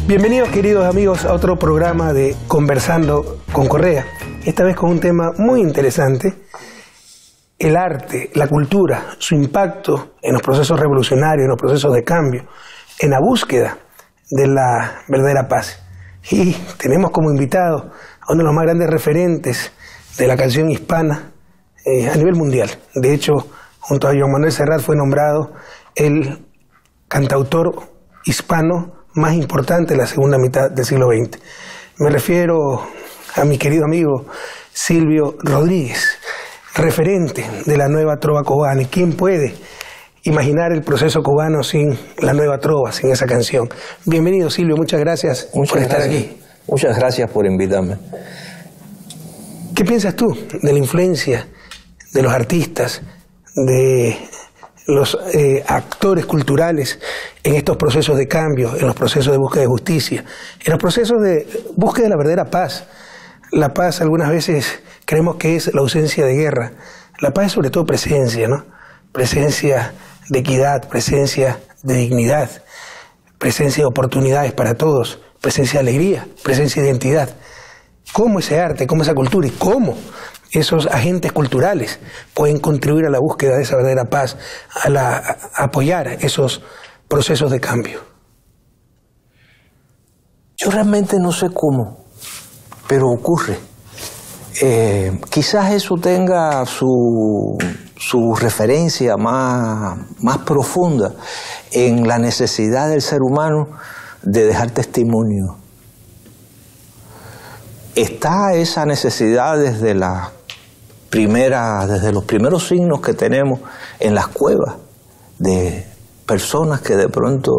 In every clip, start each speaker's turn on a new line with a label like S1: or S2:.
S1: Bienvenidos, queridos amigos, a otro programa de Conversando con Correa. Esta vez con un tema muy interesante: el arte, la cultura, su impacto en los procesos revolucionarios, en los procesos de cambio, en la búsqueda de la verdadera paz. Y tenemos como invitado a uno de los más grandes referentes de la canción hispana a nivel mundial. De hecho, junto a Joan Manuel Serrat fue nombrado el cantautor hispano más importante de la segunda mitad del siglo XX. Me refiero a mi querido amigo Silvio Rodríguez, referente de la nueva trova cubana. ¿Y quién puede imaginar el proceso cubano sin la nueva trova, sin esa canción? Bienvenido, Silvio, muchas gracias por estar aquí.
S2: Muchas gracias por invitarme.
S1: ¿Qué piensas tú de la influencia de los artistas, de los actores culturales en estos procesos de cambio, en los procesos de búsqueda de justicia, en los procesos de búsqueda de la verdadera paz? La paz algunas veces creemos que es la ausencia de guerra. La paz es sobre todo presencia, ¿no? Presencia de equidad, presencia de dignidad, presencia de oportunidades para todos, presencia de alegría, presencia de identidad. ¿Cómo ese arte, cómo esa cultura y cómo esos agentes culturales pueden contribuir a la búsqueda de esa verdadera paz, a apoyar esos procesos de cambio?
S2: Yo realmente no sé cómo, pero ocurre. Quizás eso tenga su referencia más profunda en la necesidad del ser humano de dejar testimonio. Está esa necesidad desde los primeros signos que tenemos en las cuevas, de personas que de pronto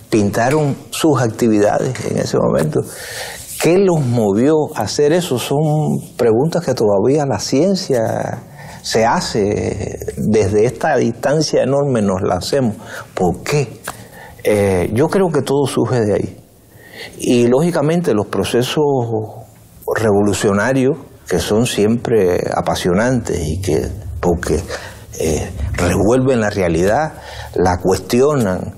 S2: pintaron sus actividades en ese momento. ¿Qué los movió a hacer eso? Son preguntas que todavía la ciencia se hace. Desde esta distancia enorme nos la hacemos. ¿Por qué? Yo creo que todo surge de ahí. Y lógicamente los procesos revolucionarios, que son siempre apasionantes y que porque revuelven la realidad, la cuestionan,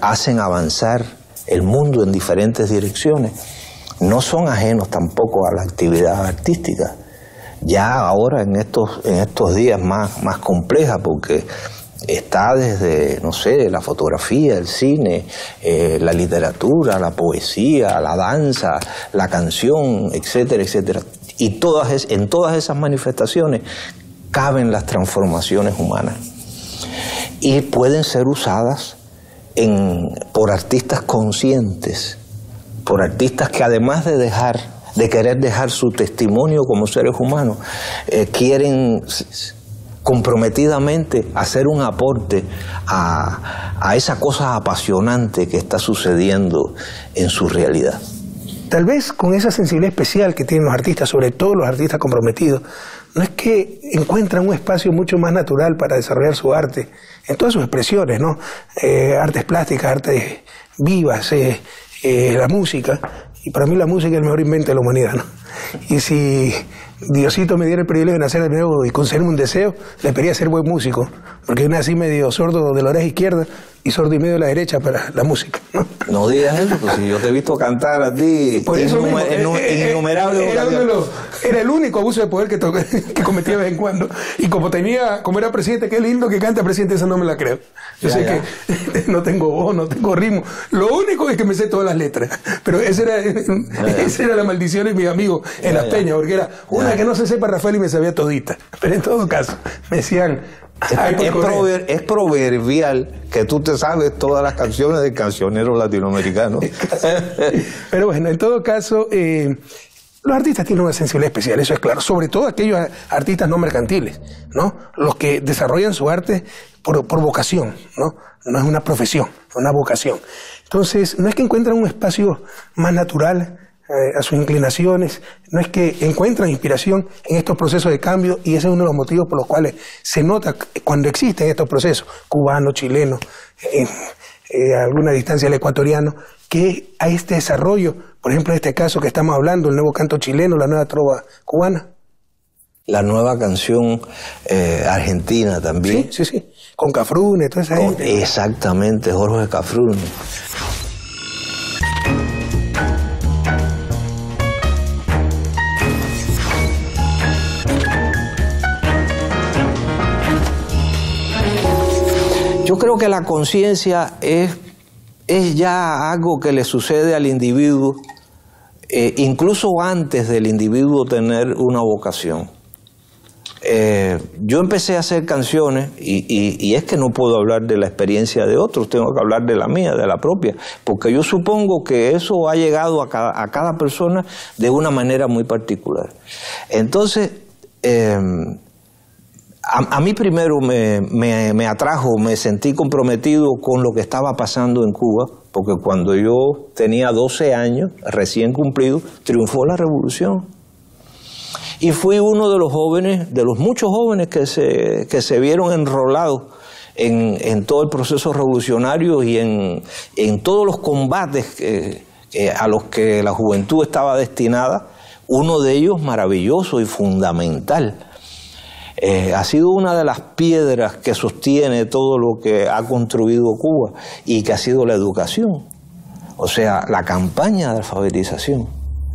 S2: hacen avanzar el mundo en diferentes direcciones, no son ajenos tampoco a la actividad artística. Ya ahora en estos días más compleja, porque está desde, no sé, la fotografía, el cine, la literatura, la poesía, la danza, la canción, etcétera, etcétera. Y en todas esas manifestaciones caben las transformaciones humanas. Y pueden ser usadas por artistas conscientes, por artistas que además de querer dejar su testimonio como seres humanos, quieren comprometidamente hacer un aporte a esa cosa apasionante que está sucediendo en su realidad.
S1: Tal vez con esa sensibilidad especial que tienen los artistas, sobre todo los artistas comprometidos, no es que encuentran un espacio mucho más natural para desarrollar su arte en todas sus expresiones, ¿no? Artes plásticas, artes vivas, la música. Y para mí la música es el mejor invento de la humanidad, ¿no? Y si Diosito me diera el privilegio de nacer de nuevo y concederme un deseo, le pediría ser buen músico, porque yo nací medio sordo de la oreja izquierda y sordo y medio de la derecha para la música, ¿no?
S2: No digas eso, pues si yo te he visto cantar a ti innumerables ocasiones.
S1: Era el único abuso de poder que cometí de vez en cuando. Y como era presidente, qué lindo que canta presidente, esa no me la creo. Yo sé que no tengo voz, no tengo ritmo. Lo único es que me sé todas las letras. Pero esa era la maldición de mis amigos en las peñas, porque era una que no se sepa Rafael y me sabía todita. Pero en todo caso, me decían...
S2: Es proverbial que tú te sabes todas las canciones del cancionero latinoamericano.
S1: Pero bueno, en todo caso, los artistas tienen una sensibilidad especial, eso es claro. Sobre todo aquellos artistas no mercantiles, ¿no? Los que desarrollan su arte por vocación, ¿no? No es una profesión, es una vocación. Entonces, no es que encuentran un espacio más natural a sus inclinaciones, no es que encuentran inspiración en estos procesos de cambio, y ese es uno de los motivos por los cuales se nota cuando existen estos procesos, cubano, chileno, a alguna distancia el ecuatoriano, que hay este desarrollo, por ejemplo en este caso que estamos hablando, el nuevo canto chileno, la nueva trova cubana.
S2: La nueva canción argentina también.
S1: Sí, con Cafrune, toda esa gente.
S2: Exactamente, Jorge Cafrune. creo que la conciencia es ya algo que le sucede al individuo, incluso antes del individuo tener una vocación. Yo empecé a hacer canciones y es que no puedo hablar de la experiencia de otros, tengo que hablar de la mía, de la propia, porque yo supongo que eso ha llegado a cada persona de una manera muy particular. Entonces, a mí primero me atrajo, me sentí comprometido con lo que estaba pasando en Cuba, porque cuando yo tenía 12 años, recién cumplido, triunfó la revolución. Y fui uno de los jóvenes, de los muchos jóvenes que se vieron enrolados en todo el proceso revolucionario y en todos los combates a los que la juventud estaba destinada. Uno de ellos maravilloso y fundamental. Ha sido una de las piedras que sostiene todo lo que ha construido Cuba y que ha sido la educación. O sea, la campaña de alfabetización.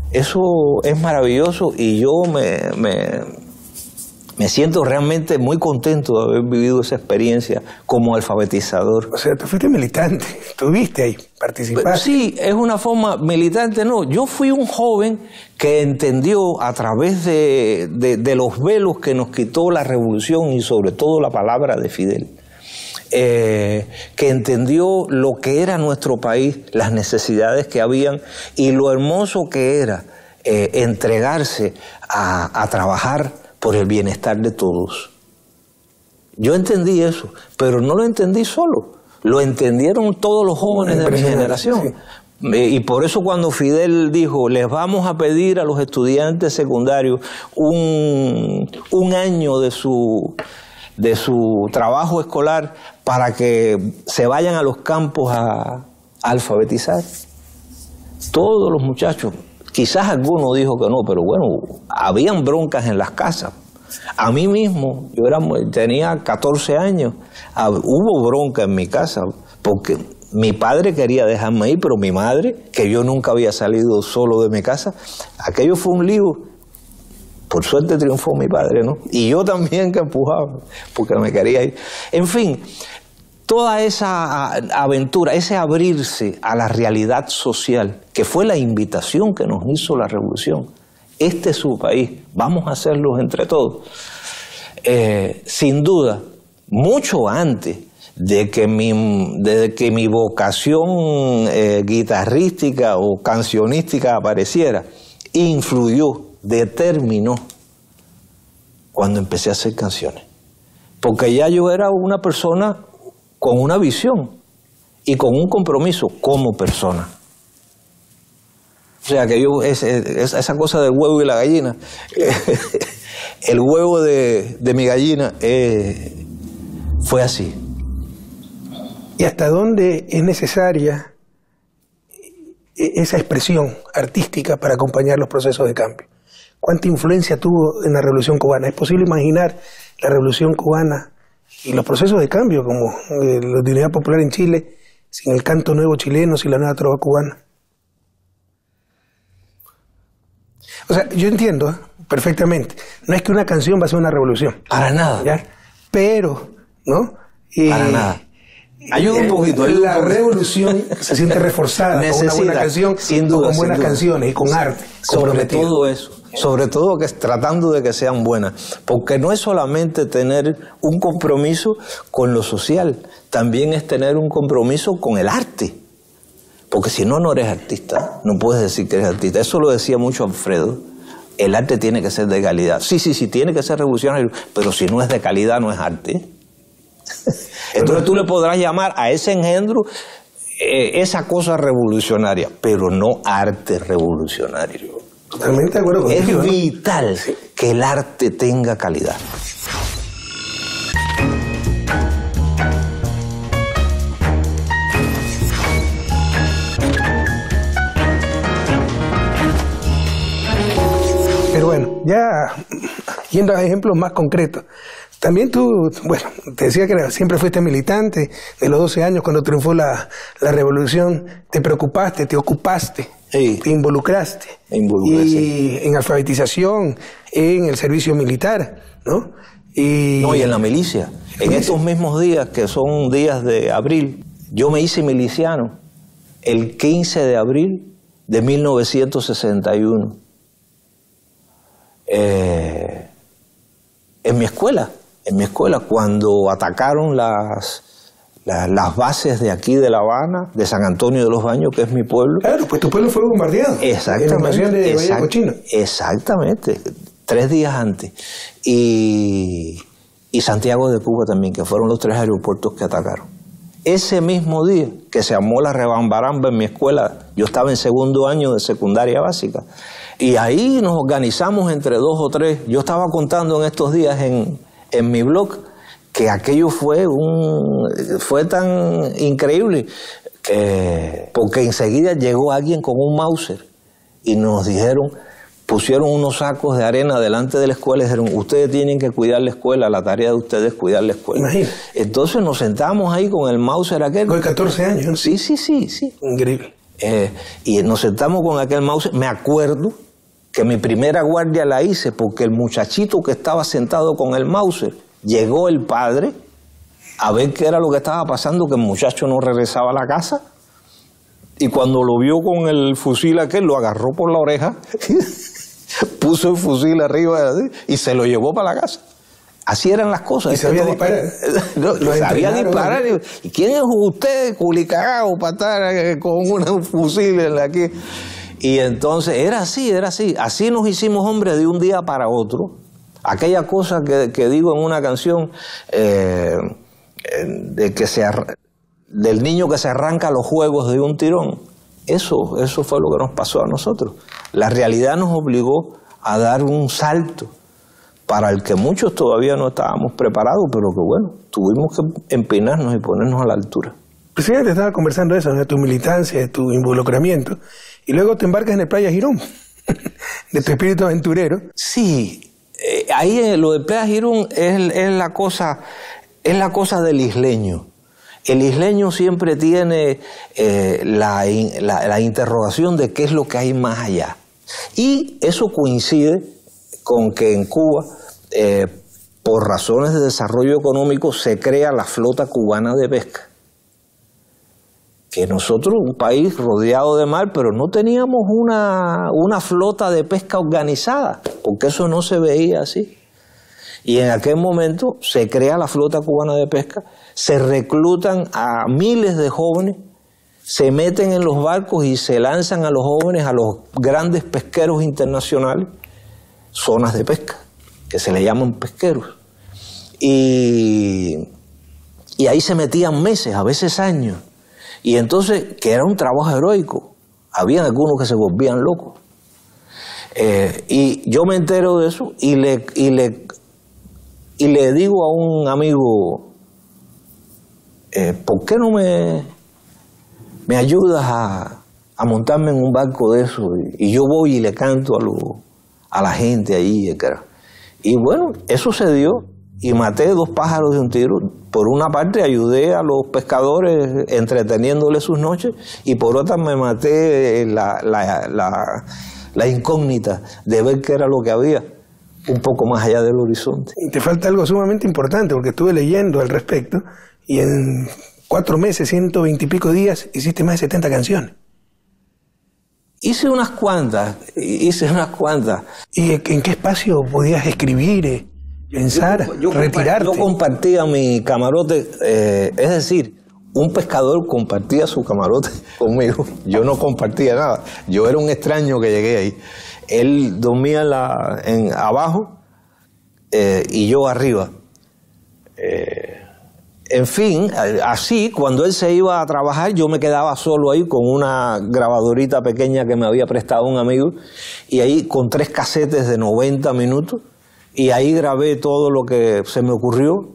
S2: Eso es maravilloso y yo me siento realmente muy contento de haber vivido esa experiencia como alfabetizador.
S1: O sea, tú fuiste militante, estuviste ahí, participaste.
S2: Sí, es una forma militante, no. Yo fui un joven que entendió a través de los velos que nos quitó la revolución y sobre todo la palabra de Fidel. Que entendió lo que era nuestro país, las necesidades que habían y lo hermoso que era entregarse a trabajar por el bienestar de todos. Yo entendí eso, pero no lo entendí solo, lo entendieron todos los jóvenes de mi generación. Sí. Y por eso cuando Fidel dijo, les vamos a pedir a los estudiantes secundarios un año de su trabajo escolar para que se vayan a los campos a alfabetizar. Todos los muchachos, quizás alguno dijo que no, pero bueno, habían broncas en las casas. A mí mismo, tenía 14 años, hubo bronca en mi casa, porque mi padre quería dejarme ir, pero mi madre, que yo nunca había salido solo de mi casa, aquello fue un lío. Por suerte triunfó mi padre, ¿no? Y yo también que empujaba, porque me quería ir. En fin, toda esa aventura, ese abrirse a la realidad social, que fue la invitación que nos hizo la revolución. Este es su país, vamos a hacerlo entre todos. Sin duda, mucho antes de que mi vocación guitarrística o cancionística apareciera, influyó, determinó cuando empecé a hacer canciones, porque ya yo era una persona con una visión y con un compromiso como persona. O sea que esa cosa del huevo y la gallina, el huevo de mi gallina fue así.
S1: ¿Y hasta dónde es necesaria esa expresión artística para acompañar los procesos de cambio? ¿Cuánta influencia tuvo en la Revolución Cubana? ¿Es posible imaginar la Revolución Cubana y los procesos de cambio, como la Unidad Popular en Chile, sin el canto nuevo chileno, sin la nueva trova cubana? O sea, yo entiendo perfectamente. No es que una canción va a ser una revolución.
S2: Para nada.
S1: ¿Ya? Pero, ¿no?
S2: Para nada. Ayuda un poquito.
S1: La revolución se siente reforzada con una buena canción,
S2: sin duda,
S1: con buenas canciones y con arte.
S2: Sobre todo eso. Sobre todo tratando de que sean buenas. Porque no es solamente tener un compromiso con lo social, también es tener un compromiso con el arte. Porque si no, no eres artista. No puedes decir que eres artista. Eso lo decía mucho Alfredo. El arte tiene que ser de calidad. Sí, tiene que ser revolucionario, pero si no es de calidad, no es arte. Entonces tú le podrás llamar a ese engendro esa cosa revolucionaria, pero no arte revolucionario.
S1: Totalmente de acuerdo contigo.
S2: Es vital que el arte tenga calidad.
S1: Pero bueno, ya yendo a ejemplos más concretos, también tú, bueno, te decía que siempre fuiste militante, de los 12 años cuando triunfó la revolución, te preocupaste, te ocupaste,
S2: sí,
S1: te involucraste, y en alfabetización, en el servicio militar, ¿no?
S2: No, y en la milicia. En estos mismos días, que son días de abril, yo me hice miliciano el 15 de abril de 1961. En mi escuela, cuando atacaron las bases de aquí de La Habana, de San Antonio de los Baños, que es mi pueblo.
S1: Claro, pues tu pueblo fue bombardeado.
S2: Exactamente.
S1: En la invasión de Bahía Cochino.
S2: Exactamente, 3 días antes. Y Santiago de Cuba también, que fueron los 3 aeropuertos que atacaron. Ese mismo día que se armó la rebambaramba en mi escuela, yo estaba en 2º año de secundaria básica, y ahí nos organizamos entre 2 o 3. Yo estaba contando en estos días en mi blog que aquello fue tan increíble, porque enseguida llegó alguien con un Mauser y nos dijeron, pusieron unos sacos de arena delante de la escuela y dijeron, ustedes tienen que cuidar la escuela, la tarea de ustedes es cuidar la escuela.
S1: Imagínate.
S2: Entonces nos sentamos ahí con el Mauser aquel.
S1: Con 14 años, ¿no?
S2: Sí.
S1: Increíble.
S2: Y nos sentamos con aquel Mauser. Me acuerdo que mi primera guardia la hice porque el muchachito que estaba sentado con el Mauser, llegó el padre a ver qué era lo que estaba pasando, que el muchacho no regresaba a la casa, y cuando lo vio con el fusil aquel, lo agarró por la oreja, puso el fusil arriba y se lo llevó para la casa. Así eran las cosas.
S1: ¿Y sabía disparar?
S2: No, sabía disparar. ¿Y quién es usted, culicagao, para estar con un fusil en la que...? Y entonces era así. Así nos hicimos hombres de un día para otro. Aquella cosa que digo en una canción, del niño que se arranca los juegos de un tirón. Eso fue lo que nos pasó a nosotros. La realidad nos obligó a dar un salto para el que muchos todavía no estábamos preparados, pero que bueno, tuvimos que empinarnos y ponernos a la altura.
S1: Presidente, estaba conversando eso, de tu militancia, de tu involucramiento, y luego te embarcas en el Playa Girón, de tu espíritu aventurero.
S2: Sí, ahí lo de Playa Girón es la cosa del isleño. El isleño siempre tiene la interrogación de qué es lo que hay más allá. Y eso coincide con que en Cuba, por razones de desarrollo económico, se crea la flota cubana de pesca. Que nosotros, un país rodeado de mar, pero no teníamos una flota de pesca organizada, porque eso no se veía así. Y en aquel momento se crea la flota cubana de pesca, se reclutan a miles de jóvenes, se meten en los barcos y se lanzan a los jóvenes a los grandes pesqueros internacionales, zonas de pesca, que se le llaman pesqueros. Y ahí se metían meses, a veces años. Y entonces, que era un trabajo heroico, habían algunos que se volvían locos. Y yo me entero de eso y le digo a un amigo, ¿por qué no me ayudas a montarme en un barco de eso? Y yo voy y le canto a la gente allí. Y bueno, eso se dio y maté 2 pájaros de un tiro. Por una parte ayudé a los pescadores entreteniéndoles sus noches, y por otra me maté la incógnita de ver qué era lo que había un poco más allá del horizonte.
S1: Y te falta algo sumamente importante, porque estuve leyendo al respecto, y en 4 meses, 120 y pico días, hiciste más de 70 canciones.
S2: Hice unas cuantas. ¿Y
S1: en qué espacio podías escribir, pensar, retirarte?
S2: Yo compartía mi camarote, es decir, un pescador compartía su camarote conmigo. Yo no compartía nada. Yo era un extraño que llegué ahí. Él dormía abajo y yo arriba. En fin, así, cuando él se iba a trabajar, yo me quedaba solo ahí con una grabadorita pequeña que me había prestado un amigo, y ahí con 3 casetes de 90 minutos, y ahí grabé todo lo que se me ocurrió.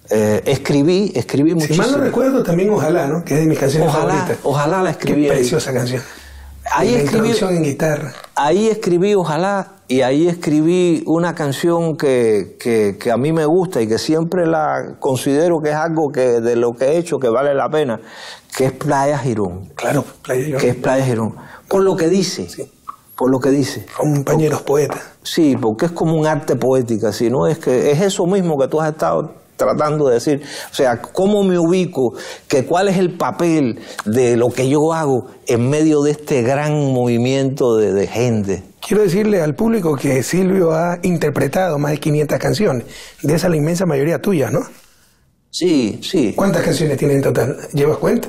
S2: Escribí muchísimo.
S1: Si mal no recuerdo, también Ojalá, ¿no? Que es de mis canciones favoritas.
S2: Ojalá la escribí.
S1: Qué preciosa canción.
S2: Ahí escribí,
S1: introducción en guitarra.
S2: Ahí escribí Ojalá, y ahí escribí una canción que a mí me gusta y que siempre la considero que es algo que de lo que he hecho que vale la pena, que es Playa Girón.
S1: Claro, Playa Girón.
S2: Que es Playa Girón. Por lo que dice.
S1: Sí.
S2: por lo que dice.
S1: Compañeros poetas.
S2: Sí, porque es como un arte poética, ¿sí? ¿No? Es que es eso mismo que tú has estado tratando de decir. O sea, ¿cómo me ubico? ¿Cuál es el papel de lo que yo hago en medio de este gran movimiento de gente?
S1: Quiero decirle al público que Silvio ha interpretado más de 500 canciones. De esas la inmensa mayoría tuyas, ¿no?
S2: Sí, sí.
S1: ¿Cuántas canciones tienes en total? ¿Llevas cuenta?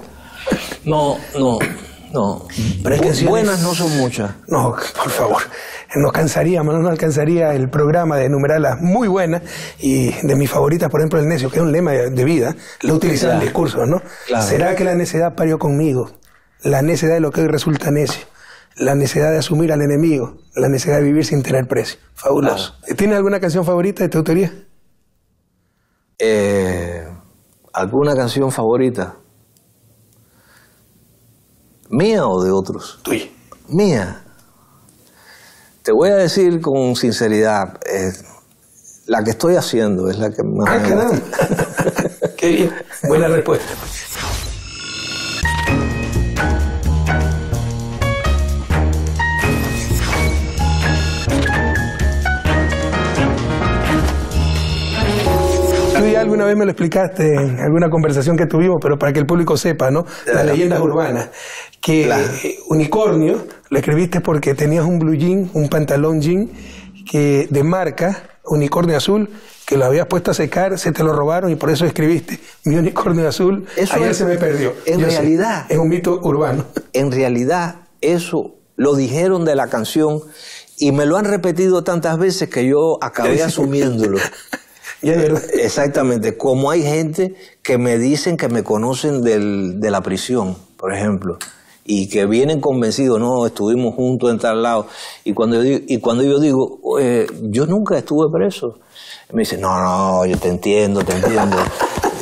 S2: No. Buenas no son muchas.
S1: No, por favor. Nos cansaríamos, no alcanzaría el programa de enumerarlas muy buenas. Y de mis favoritas, por ejemplo, el necio, que es un lema de vida, lo utilizan en discursos, ¿no? Claro. ¿Será que la necedad parió conmigo? La necedad de lo que hoy resulta necio. La necesidad de asumir al enemigo. La necesidad de vivir sin tener precio. Fabuloso. Claro. ¿Tienes alguna canción favorita de tu autoría?
S2: ¿Alguna canción favorita? ¿Mía o de otros?
S1: Tuya.
S2: Mía. Te voy a decir con sinceridad, la que estoy haciendo es la que más me gusta.
S1: Qué bien. Buena respuesta. Alguna vez me lo explicaste en alguna conversación que tuvimos, pero para que el público sepa, ¿no? Las leyendas urbanas. Que unicornio lo escribiste porque tenías un blue jean, un pantalón jean que de marca, unicornio azul, que lo habías puesto a secar, se te lo robaron y por eso escribiste mi unicornio azul. Eso ayer se me perdió.
S2: En realidad.
S1: Es un mito urbano.
S2: En realidad, eso lo dijeron de la canción y me lo han repetido tantas veces que yo acabé asumiéndolo. Exactamente, como hay gente que me dicen que me conocen de la prisión, por ejemplo, y que vienen convencidos, no, estuvimos juntos en tal lado, y cuando yo digo, yo nunca estuve preso, me dicen, no, yo te entiendo.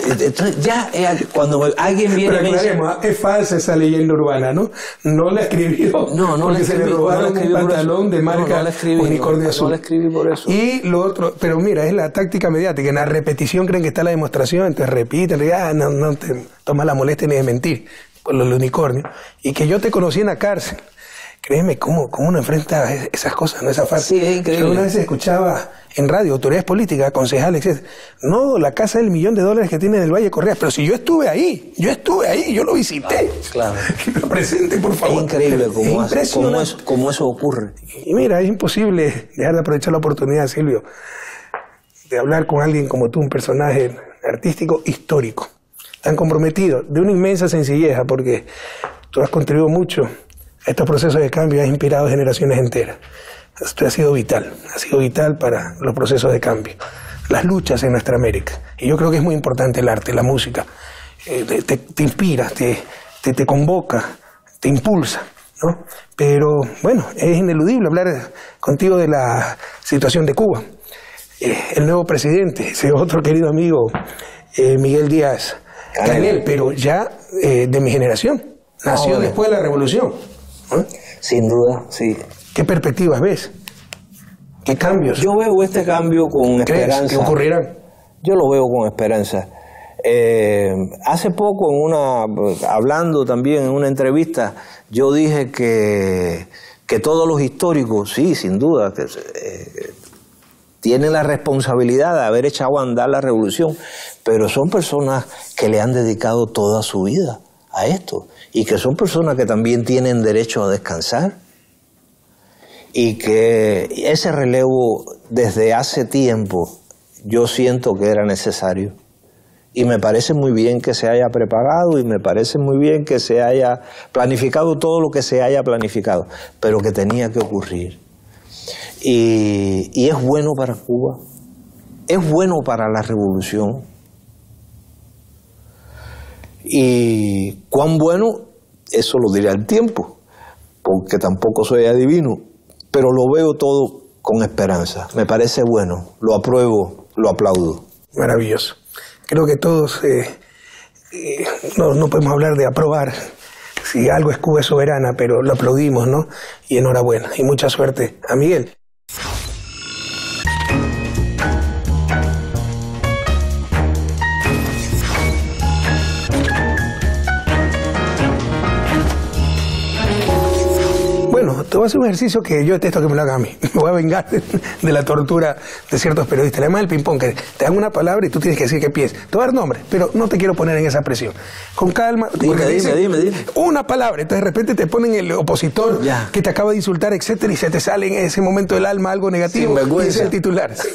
S2: Entonces ya cuando alguien viene...
S1: Pero aclaremos, es falsa esa leyenda urbana, ¿no? No la escribió porque se le robaron un pantalón de marca unicornio azul.
S2: No la escribí por eso.
S1: Y lo otro, pero mira, es la táctica mediática. En la repetición creen que está la demostración, entonces repiten, no te tomas la molestia ni de mentir con los unicornios. Y que yo te conocí en la cárcel. Créeme, ¿cómo uno enfrenta esas cosas? No es fácil.
S2: Sí, es increíble.
S1: Yo una vez escuchaba en radio, autoridades políticas, concejales, etc. No, la casa del $1.000.000 que tiene en el Valle Correa. Pero si yo estuve ahí, yo lo visité.
S2: Claro.
S1: Lo presente, por favor.
S2: Es increíble cómo eso ocurre.
S1: Y mira, es imposible dejar de aprovechar la oportunidad, Silvio, de hablar con alguien como tú, un personaje artístico histórico, tan comprometido, de una inmensa sencillez, porque tú has contribuido mucho a estos procesos de cambio, has inspirado generaciones enteras. Esto ha sido vital para los procesos de cambio, las luchas en nuestra América. Y yo creo que es muy importante el arte, la música. Te inspira, te convoca, te impulsa, ¿no? Pero bueno, es ineludible hablar contigo de la situación de Cuba. El nuevo presidente, ese otro querido amigo, Miguel Díaz Canel, pero ya de mi generación, nació después de la revolución.
S2: Sin duda, sí.
S1: ¿Qué perspectivas ves? ¿Qué cambios?
S2: Yo veo este cambio con esperanza.
S1: ¿Qué ocurrirán?
S2: Yo lo veo con esperanza. Hace poco, hablando también en una entrevista, yo dije que todos los históricos, sí, sin duda, tienen la responsabilidad de haber echado a andar la revolución, pero son personas que le han dedicado toda su vida a esto y que son personas que también tienen derecho a descansar y que ese relevo desde hace tiempo yo siento que era necesario y me parece muy bien que se haya preparado y me parece muy bien que se haya planificado todo lo que se haya planificado, pero que tenía que ocurrir y es bueno para Cuba, es bueno para la revolución. Y cuán bueno, eso lo dirá el tiempo, porque tampoco soy adivino, pero lo veo todo con esperanza. Me parece bueno, lo apruebo, lo aplaudo.
S1: Maravilloso. Creo que todos no podemos hablar de aprobar, si algo es Cuba es soberana, pero lo aplaudimos, ¿no? Y enhorabuena, y mucha suerte a Miguel. Te voy a hacer un ejercicio que yo detesto que me lo hagan a mí. Me voy a vengar de la tortura de ciertos periodistas. Además del ping-pong, que te dan una palabra y tú tienes que decir qué piensas. Te voy a dar nombre, pero no te quiero poner en esa presión. Con calma.
S2: Dime.
S1: Una palabra. Entonces de repente te ponen el opositor que te acaba de insultar, etcétera, y se te sale en ese momento del alma algo negativo. Y es el titular. Sí.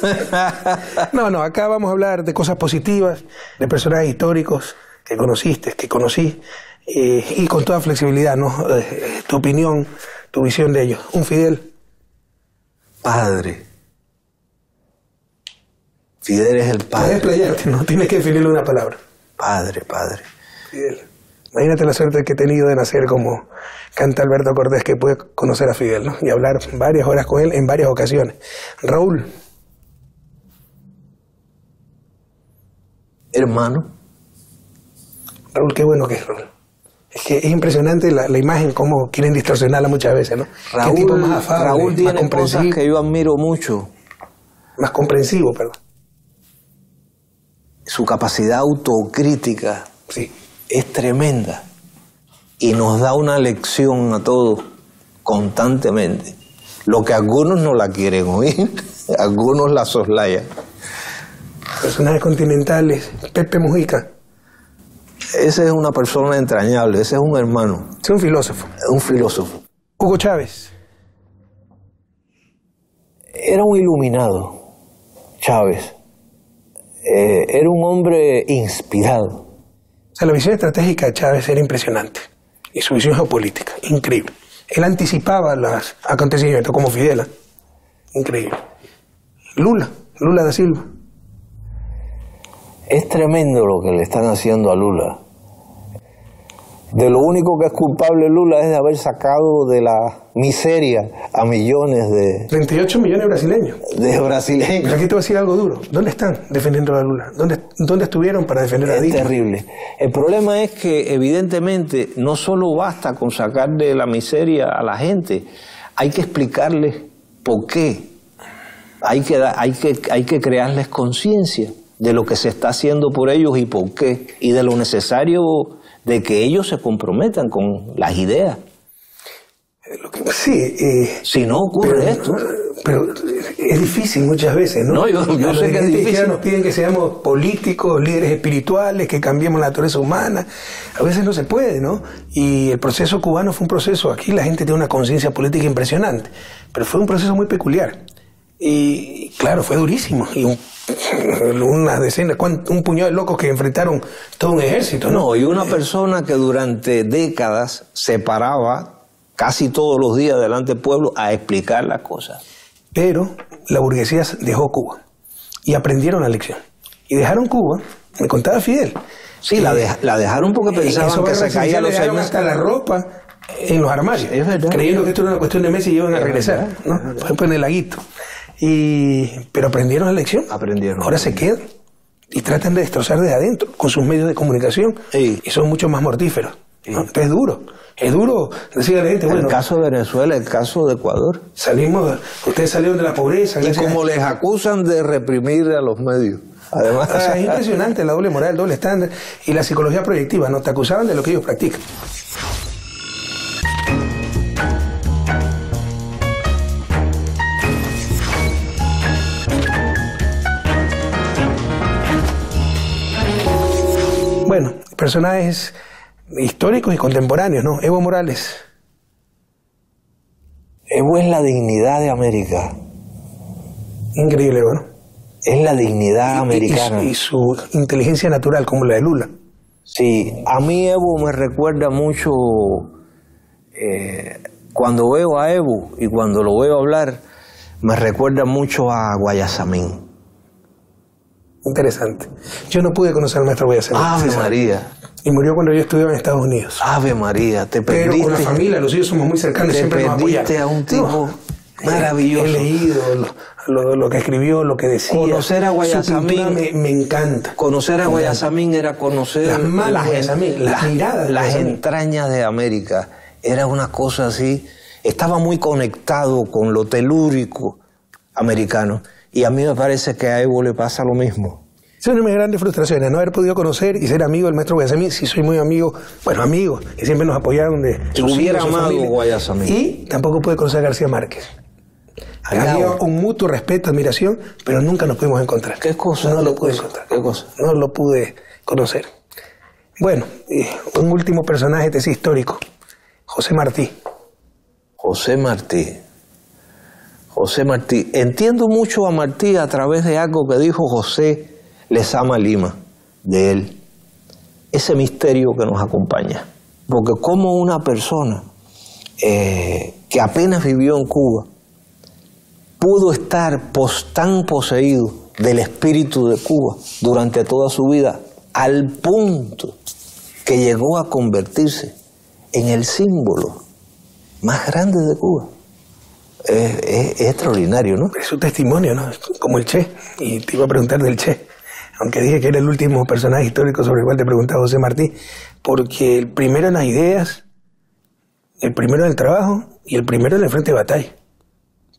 S1: No, acá vamos a hablar de cosas positivas, de personajes históricos que conociste, que conocí, y con toda flexibilidad, ¿no? Tu opinión, tu visión de ellos. Un Fidel.
S2: Padre. Fidel es el padre.
S1: Puedes playarte, no tienes que definirle una palabra.
S2: Padre.
S1: Fidel. Imagínate la suerte que he tenido de nacer como canta Alberto Cortés, que puede conocer a Fidel, ¿no? Y hablar varias horas con él en varias ocasiones. Raúl.
S2: Hermano.
S1: Raúl, qué bueno que es Raúl. Es que es impresionante la imagen, cómo quieren distorsionarla muchas veces, ¿no?
S2: Raúl,
S1: ¿Qué tipo más afable,
S2: Raúl tiene
S1: más
S2: cosas que yo admiro mucho.
S1: Más comprensivo, perdón.
S2: Su capacidad autocrítica es tremenda y nos da una lección a todos constantemente. Lo que algunos no la quieren oír, algunos la soslayan.
S1: Personajes continentales, Pepe Mujica.
S2: Ese es una persona entrañable, ese es un hermano.
S1: Es un filósofo.
S2: Un filósofo.
S1: Hugo Chávez.
S2: Era un iluminado, Chávez. Era un hombre inspirado.
S1: O sea, la visión estratégica de Chávez era impresionante. Y su visión geopolítica, increíble. Él anticipaba los acontecimientos como Fidel. Increíble. Lula da Silva.
S2: Es tremendo lo que le están haciendo a Lula. De lo único que es culpable Lula es de haber sacado de la miseria a millones de...
S1: 38 millones de brasileños.
S2: De brasileños.
S1: Pero aquí te voy a decir algo duro. ¿Dónde están defendiendo a Lula? ¿Dónde estuvieron para defender a Dilma?
S2: Es terrible. El problema es que evidentemente no solo basta con sacar de la miseria a la gente, hay que explicarles por qué. Hay que crearles conciencia de lo que se está haciendo por ellos y por qué, y de lo necesario de que ellos se comprometan con las ideas. Si no ocurre esto.
S1: Pero es difícil muchas veces, ¿no?
S2: No, yo sé que es difícil.
S1: Nos piden que seamos políticos, líderes espirituales, que cambiemos la naturaleza humana. A veces no se puede, ¿no? Y el proceso cubano fue un proceso, aquí la gente tiene una conciencia política impresionante, pero fue un proceso muy peculiar. Y claro, fue durísimo. Y unas decenas, un puñado de locos que enfrentaron todo un ejército, ¿no?
S2: Y una persona que durante décadas se paraba casi todos los días delante del pueblo a explicar las cosas.
S1: Pero la burguesía dejó Cuba y aprendieron la lección. Y dejaron Cuba, me contaba Fidel.
S2: Sí, la dejaron porque pensaban que se caía los 6 meses.
S1: Hasta la ropa en los armarios, creyendo que esto era una cuestión de meses y iban a regresar, ¿no? Por ejemplo, en el laguito. Pero aprendieron la lección. Ahora se quedan y tratan de destrozar desde adentro con sus medios de comunicación y son mucho más mortíferos, ¿no? Entonces es duro decirle a la gente, bueno,
S2: el caso de Venezuela, el caso de Ecuador,
S1: ustedes salieron de la pobreza
S2: y como les acusan de reprimir a los medios, además.
S1: O sea, es impresionante la doble moral, el doble estándar y la psicología proyectiva, no te acusaban de lo que ellos practican. Bueno, personajes históricos y contemporáneos, ¿no? Evo Morales.
S2: Evo es la dignidad de América.
S1: Increíble, Evo, ¿no?
S2: Es la dignidad americana.
S1: Y su inteligencia natural, como la de Lula.
S2: Sí, a mí Evo me recuerda mucho, cuando veo a Evo y cuando lo veo hablar, me recuerda mucho a Guayasamín.
S1: Interesante. Yo no pude conocer al maestro Guayasamín.
S2: Ave María.
S1: Y murió cuando yo estudiaba en Estados Unidos.
S2: Ave María, te perdiste.
S1: Pero con la familia, los hijos somos muy cercanos, siempre nos apoyaron.
S2: Te perdiste a un tipo maravilloso.
S1: He leído lo que escribió, lo que decía.
S2: Conocer a Guayasamín
S1: me encanta.
S2: Conocer a Guayasamín era conocer
S1: las malas Guayasamín, las miradas,
S2: las entrañas de América. Era una cosa así. Estaba muy conectado con lo telúrico americano. Y a mí me parece que a Evo le pasa lo mismo.
S1: Es una de mis grandes frustraciones, no haber podido conocer y ser amigo del maestro Guayasamín. Sí soy muy amigo, bueno, amigos, y siempre nos apoyaron de
S2: que hubiera amado Guayasamín.
S1: Y tampoco pude conocer a García Márquez. Había un mutuo respeto, admiración, pero nunca nos pudimos encontrar.
S2: ¿Qué cosa?
S1: No lo pude encontrar.
S2: ¿Qué cosa?
S1: No lo pude conocer. Bueno, un último personaje de ese histórico, José Martí.
S2: José Martí. José Martí. Entiendo mucho a Martí a través de algo que dijo José Lezama Lima, de él. Ese misterio que nos acompaña. Porque como una persona que apenas vivió en Cuba pudo estar tan poseído del espíritu de Cuba durante toda su vida, al punto que llegó a convertirse en el símbolo más grande de Cuba. Es extraordinario, ¿no?
S1: Es un testimonio, ¿no? Como el Che. Y te iba a preguntar del Che. Aunque dije que era el último personaje histórico sobre el cual te preguntaba José Martí, porque el primero en las ideas, el primero en el trabajo y el primero en el frente de batalla,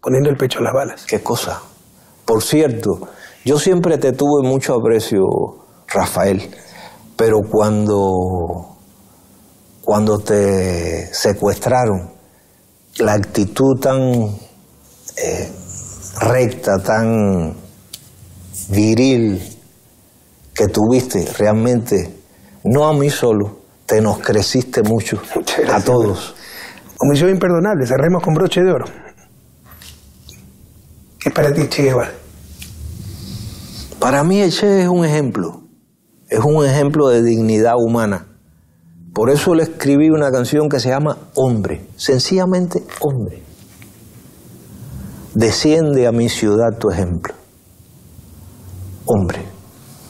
S1: poniendo el pecho a las balas.
S2: Qué cosa. Por cierto, yo siempre te tuve mucho aprecio, Rafael, pero cuando te secuestraron, la actitud tan recta, tan viril que tuviste, realmente, no a mí solo, te nos creciste mucho, a todos.
S1: Omisión imperdonable, cerremos con broche de oro. ¿Qué es para ti Che Guevara?
S2: Para mí el Che es un ejemplo de dignidad humana. Por eso le escribí una canción que se llama Hombre, sencillamente Hombre. Desciende a mi ciudad tu ejemplo. Hombre.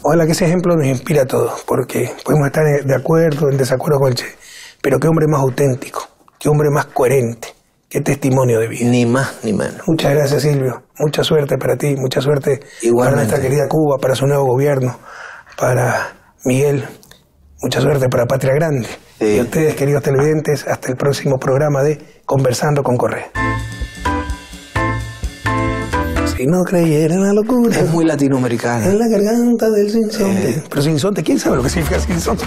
S1: Ojalá que ese ejemplo nos inspire a todos, porque podemos estar de acuerdo, en desacuerdo con el Che, pero qué hombre más auténtico, qué hombre más coherente, qué testimonio de vida.
S2: Ni más ni menos.
S1: Muchas gracias, Silvio. Mucha suerte para ti, mucha suerte
S2: igualmente
S1: para nuestra querida Cuba, para su nuevo gobierno, para Miguel. Mucha suerte para Patria Grande. Sí. Y a ustedes, queridos televidentes, hasta el próximo programa de Conversando con Correa. Si no creyera en la locura.
S2: Es muy latinoamericana.
S1: En la garganta del sinsonte. Pero sinsonte, ¿quién sabe lo que significa sinsonte?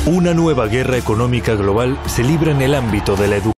S3: Una nueva guerra económica global se libra en el ámbito de la educación.